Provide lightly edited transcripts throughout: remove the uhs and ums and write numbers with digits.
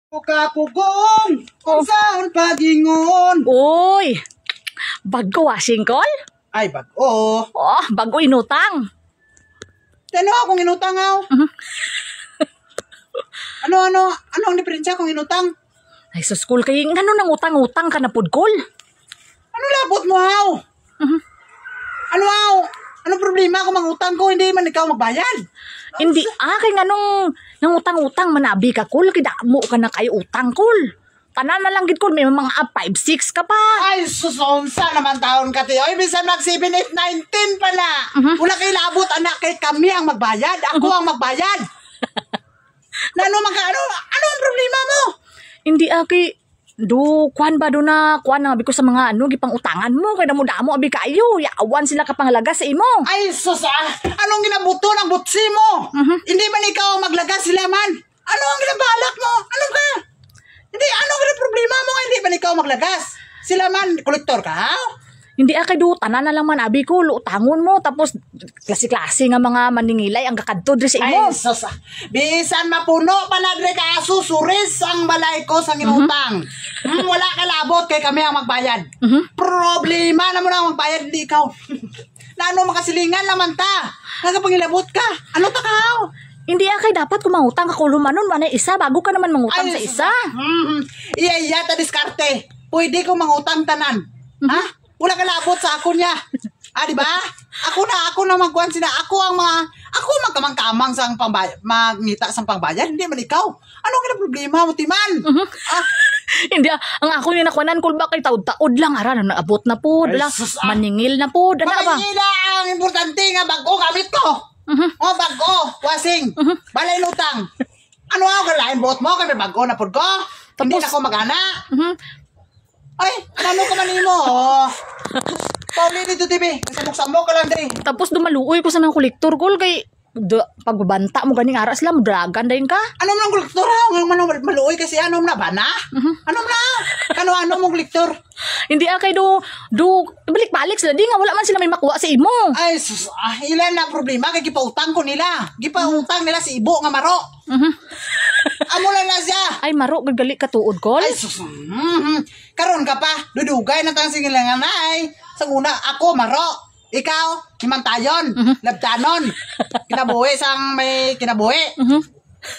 Kapugong, kung saan pagingon. Uy, bago singkol? Ay, bago. Oh, bago inutang. Tano akong inutang aw. Ano ang diferensya kung inutang? Ay, sa school kay ngano nang utang-utang ka na pudkol? Ano labot mo aw? Ano aw? Anong problema kung mangutang ko, hindi man ikaw magbayad? Hindi, kay nganong nang utang-utang manabi ka kul, kidamo ka na kayo utang kul. Tanan na lang gid kul, may mga 5-6 ka pa. Ay, susonsa naman taon ka tiyo. Ay, bisan mag 7, 8, 19 pala. Wala kay labot, anak, kay kami ang magbayad. Ako ang magbayad. Ano ang problema mo? Hindi kwan ba do na kwan na abi ko sa mga gipang utangan mo kay damo-damo abi kayo. Yawan sila ka panglagas sa imo. Ay, anong ginabuto ng butsi mo? Hindi man ikaw ang maglagas, sila man. Ano ang ginabalak mo? Ano ka? Hindi, anong problema mo? Hindi man ikaw maglagas. Sila man, kolektor ka, ha? Hindi kay do tanan na lang man abi ko utangon mo tapos klase-klase nga mga maningilay ang kakadto diri sa imo. Ay, bisan mapuno pa na dre ka susuris ang balay ko sa inutang. Wala ka labot kay kami ang magbayad. Problema na mo na ang magbayad, hindi ikaw. Naano makasilingan naman ta? Nagapangilabot ka. Ano ta ka? Hindi kay dapat kung mangutang ka kulumanon man isa bago ka naman mangutang sa isa. Iya ta diskarte. Pwede ko mangutang tanan. Ha? Wala ka labot sa ako niya. Di ba? Ako na magkuhan sila. Ako magkamang-kamang sa magnita sa pangbayad. Hindi man ikaw. Anong problema mo, Timan? Hindi, ang ako yung nakuanan kul ba kay taod-taod lang ara na naabot na po, lang maningil na po, dala ba? Maningila ang importante nga bago gamit ko. Bago, wasing. Balay lutang. Ano ako kalain bot mo kay bago na pud ko? Hindi na ko magana. Ay, ano ka man imo? Pauli dito, TV. Samok-samok ka lang, day. Tapos dumaluoy ko sa mga kolektor kol kay pagbabanta mo ganing ara sila mudragan dayon ka. Ano man ang kolektor ha? Maluoy kasi ano na ba na? Ano na? Ano mong kolektor? Hindi kay do balik-balik sila di nga wala man sila may makuha sa imo. Ay, ilan na problema kay gipautang ko nila. Gipautang nila si Ibo nga maro. Amo lang na siya. Ay maro gagali ka tuod kol. Ay karon ka pa dudugay na tang singilangan ay. Sa una ako maro. Ikaw, himantayon, labtanon, kinabuhi sang may kinabuhi.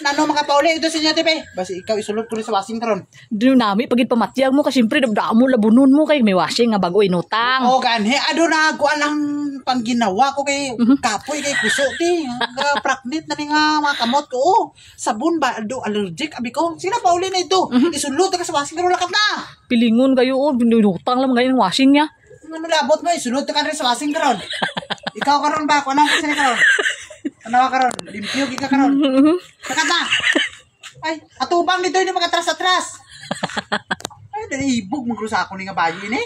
Nano makapauli ito sa inyo, tipe? Basi ikaw isulod ko rin sa washing karon. Doon nami pagit pamatyag mo kasi siyempre mo labunon mo kay may washing nga bago inutang. O ganhe, ado na ako ang pangginawa ko kay kapoy kay kuso ti. Praknit na ni nga mga kamot ko. Sabon ba ado allergic abi ko. Sige na pauli na ito. Isulod ka sa washing karon lakat na. Pilingon kayo binutang lang ngayon ang washing niya. Ano labot mo isulod ka rin sa washing karon. Ikaw karon ba ko nang kasi karon. Ano karon? Limpyo ka karon. Lakat na. Ay, atubang dito ini magatras-atras. Ay, dali ibog mo sa ako ni nga bayi ni.